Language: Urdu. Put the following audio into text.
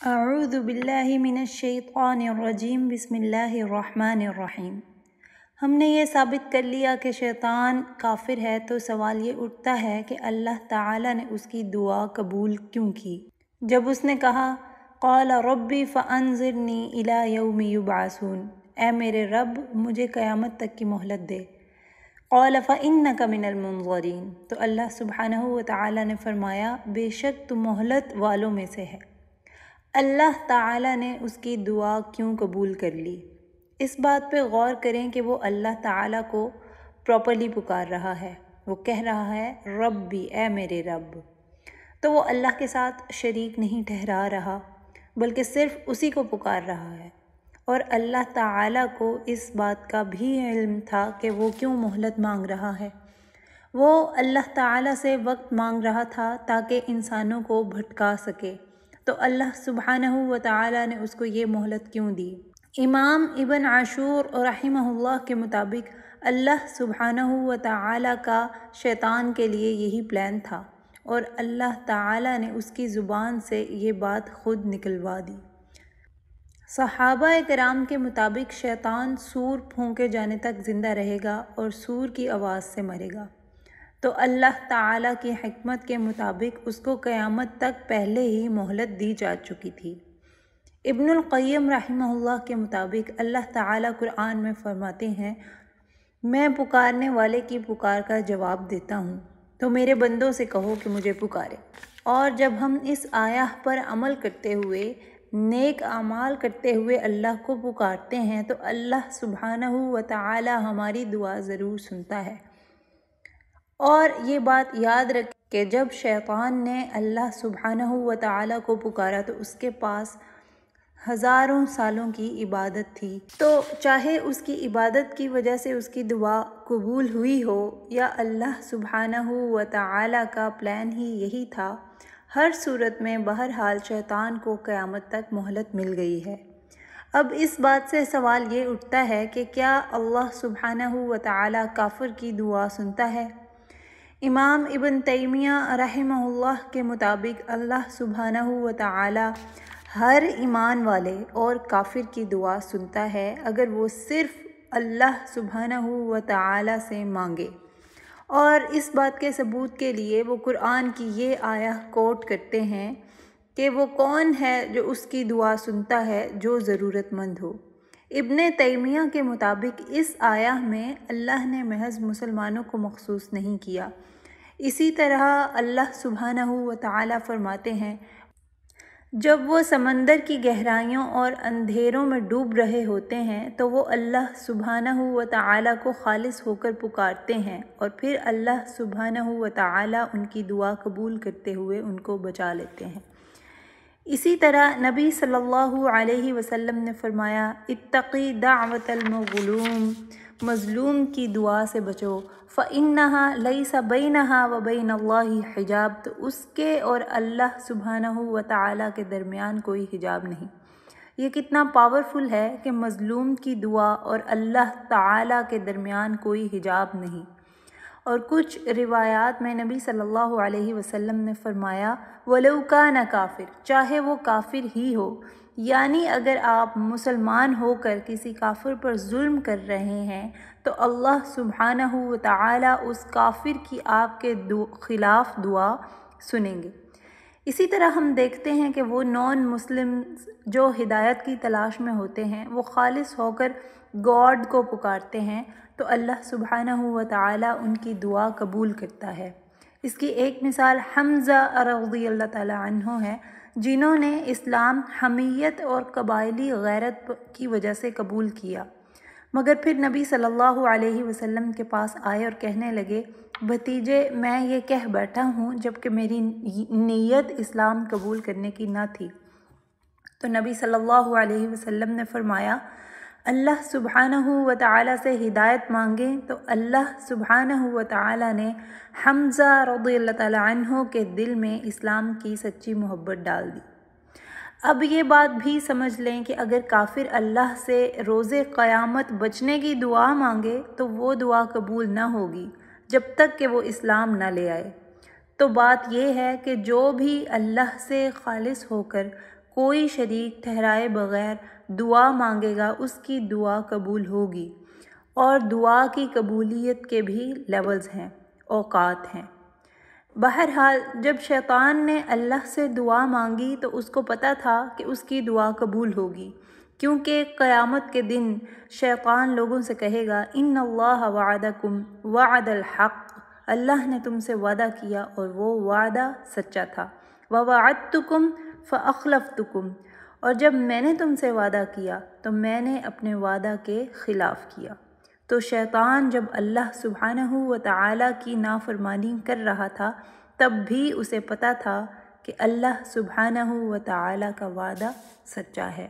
اعوذ باللہ من الشیطان الرجیم بسم اللہ الرحمن الرحیم۔ ہم نے یہ ثابت کر لیا کہ شیطان کافر ہے، تو سوال یہ اٹھتا ہے کہ اللہ تعالیٰ نے اس کی دعا قبول کیوں کی؟ جب اس نے کہا قال ربی فانظرنی الی یوم یبعثون، اے میرے رب مجھے قیامت تک کی مہلت دے۔ قال فانک من المنظرین، تو اللہ سبحانہ وتعالیٰ نے فرمایا بے شک تو مہلت والوں میں سے ہے۔ اللہ تعالیٰ نے اس کی دعا کیوں قبول کر لی؟ اس بات پہ غور کریں کہ وہ اللہ تعالیٰ کو پراپرلی پکار رہا ہے۔ وہ کہہ رہا ہے ربی، اے میرے رب۔ تو وہ اللہ کے ساتھ شریک نہیں ٹھہرا رہا، بلکہ صرف اسی کو پکار رہا ہے۔ اور اللہ تعالیٰ کو اس بات کا بھی علم تھا کہ وہ کیوں مہلت مانگ رہا ہے۔ وہ اللہ تعالیٰ سے وقت مانگ رہا تھا تاکہ انسانوں کو بھٹکا سکے، تو اللہ سبحانہ وتعالیٰ نے اس کو یہ مہلت کیوں دی؟ امام ابن عاشور رحمہ اللہ کے مطابق اللہ سبحانہ وتعالیٰ کا شیطان کے لیے یہی پلان تھا، اور اللہ تعالیٰ نے اس کی زبان سے یہ بات خود نکلوا دی۔ صحابہ کرام کے مطابق شیطان سور پھونکے جانے تک زندہ رہے گا اور سور کی آواز سے مرے گا، تو اللہ تعالیٰ کی حکمت کے مطابق اس کو قیامت تک پہلے ہی مہلت دی جا چکی تھی۔ ابن القیم رحمہ اللہ کے مطابق اللہ تعالیٰ قرآن میں فرماتے ہیں میں پکارنے والے کی پکار کا جواب دیتا ہوں، تو میرے بندوں سے کہو کہ مجھے پکارے۔ اور جب ہم اس آیہ پر عمل کرتے ہوئے، نیک اعمال کرتے ہوئے اللہ کو پکارتے ہیں، تو اللہ سبحانہ وتعالیٰ ہماری دعا ضرور سنتا ہے۔ اور یہ بات یاد رکھ کہ جب شیطان نے اللہ سبحانہ وتعالیٰ کو پکارا تو اس کے پاس ہزاروں سالوں کی عبادت تھی، تو چاہے اس کی عبادت کی وجہ سے اس کی دعا قبول ہوئی ہو یا اللہ سبحانہ وتعالیٰ کا پلان ہی یہی تھا، ہر صورت میں بہرحال شیطان کو قیامت تک مہلت مل گئی ہے۔ اب اس بات سے سوال یہ اٹھتا ہے کہ کیا اللہ سبحانہ وتعالیٰ کافر کی دعا سنتا ہے؟ امام ابن تیمیہ رحمہ اللہ کے مطابق اللہ سبحانہ وتعالیٰ ہر ایمان والے اور کافر کی دعا سنتا ہے اگر وہ صرف اللہ سبحانہ وتعالیٰ سے مانگے۔ اور اس بات کے ثبوت کے لیے وہ قرآن کی یہ آیہ کوٹ کرتے ہیں کہ وہ کون ہے جو اس کی دعا سنتا ہے جو ضرورت مند ہو۔ ابن تیمیہ کے مطابق اس آیہ میں اللہ نے محض مسلمانوں کو مخصوص نہیں کیا۔ اسی طرح اللہ سبحانہ وتعالیٰ فرماتے ہیں جب وہ سمندر کی گہرائیوں اور اندھیروں میں ڈوب رہے ہوتے ہیں تو وہ اللہ سبحانہ وتعالیٰ کو خالص ہو کر پکارتے ہیں، اور پھر اللہ سبحانہ وتعالیٰ ان کی دعا قبول کرتے ہوئے ان کو بچا لیتے ہیں۔ اسی طرح نبی صلی اللہ علیہ وسلم نے فرمایا اتقی دعوت المظلوم، مظلوم کی دعا سے بچو، فإنها ليس بينها وبين الله حجاب، تو اس کے اور اللہ سبحانہ وتعالیٰ کے درمیان کوئی حجاب نہیں۔ یہ کتنا پاورفل ہے کہ مظلوم کی دعا اور اللہ تعالیٰ کے درمیان کوئی حجاب نہیں۔ اور کچھ روایات میں نبی صلی اللہ علیہ وسلم نے فرمایا وَلَوْ كَانَ کافر، چاہے وہ کافر ہی ہو، یعنی اگر آپ مسلمان ہو کر کسی کافر پر ظلم کر رہے ہیں تو اللہ سبحانہ وتعالیٰ اس کافر کی آپ کے خلاف دعا سنیں گے۔ اسی طرح ہم دیکھتے ہیں کہ وہ نان مسلم جو ہدایت کی تلاش میں ہوتے ہیں، وہ خالص ہو کر گاڈ کو پکارتے ہیں تو اللہ سبحانہ وتعالیٰ ان کی دعا قبول کرتا ہے۔ اس کی ایک مثال حمزہ رضی اللہ تعالیٰ عنہ ہے، جنہوں نے اسلام حمیت اور قبائلی غیرت کی وجہ سے قبول کیا، مگر پھر نبی صلی اللہ علیہ وسلم کے پاس آئے اور کہنے لگے بھتیجے میں یہ کہہ بیٹھا ہوں جبکہ میری نیت اسلام قبول کرنے کی نہ تھی۔ تو نبی صلی اللہ علیہ وسلم نے فرمایا اللہ سبحانہ وتعالیٰ سے ہدایت مانگیں، تو اللہ سبحانہ وتعالیٰ نے حمزہ رضی اللہ تعالیٰ عنہ کے دل میں اسلام کی سچی محبت ڈال دی۔ اب یہ بات بھی سمجھ لیں کہ اگر کافر اللہ سے روز قیامت بچنے کی دعا مانگے تو وہ دعا قبول نہ ہوگی جب تک کہ وہ اسلام نہ لے آئے۔ تو بات یہ ہے کہ جو بھی اللہ سے خالص ہو کر کوئی شریک ٹھہرائے بغیر دعا مانگے گا اس کی دعا قبول ہوگی۔ اور دعا کی قبولیت کے بھی لیولز ہیں، اوقات ہیں۔ بہرحال جب شیطان نے اللہ سے دعا مانگی تو اس کو پتہ تھا کہ اس کی دعا قبول ہوگی، کیونکہ قیامت کے دن شیطان لوگوں سے کہے گا ان اللہ وعدکم وعد الحق، اللہ نے تم سے وعدہ کیا اور وہ وعدہ سچا تھا، ووعدتکم فاخلفتکم، اور جب میں نے تم سے وعدہ کیا تو میں نے اپنے وعدہ کے خلاف کیا۔ تو شیطان جب اللہ سبحانہ و تعالیٰ کی نافرمانی کر رہا تھا تب بھی اسے پتہ تھا کہ اللہ سبحانہ و تعالیٰ کا وعدہ سچا ہے۔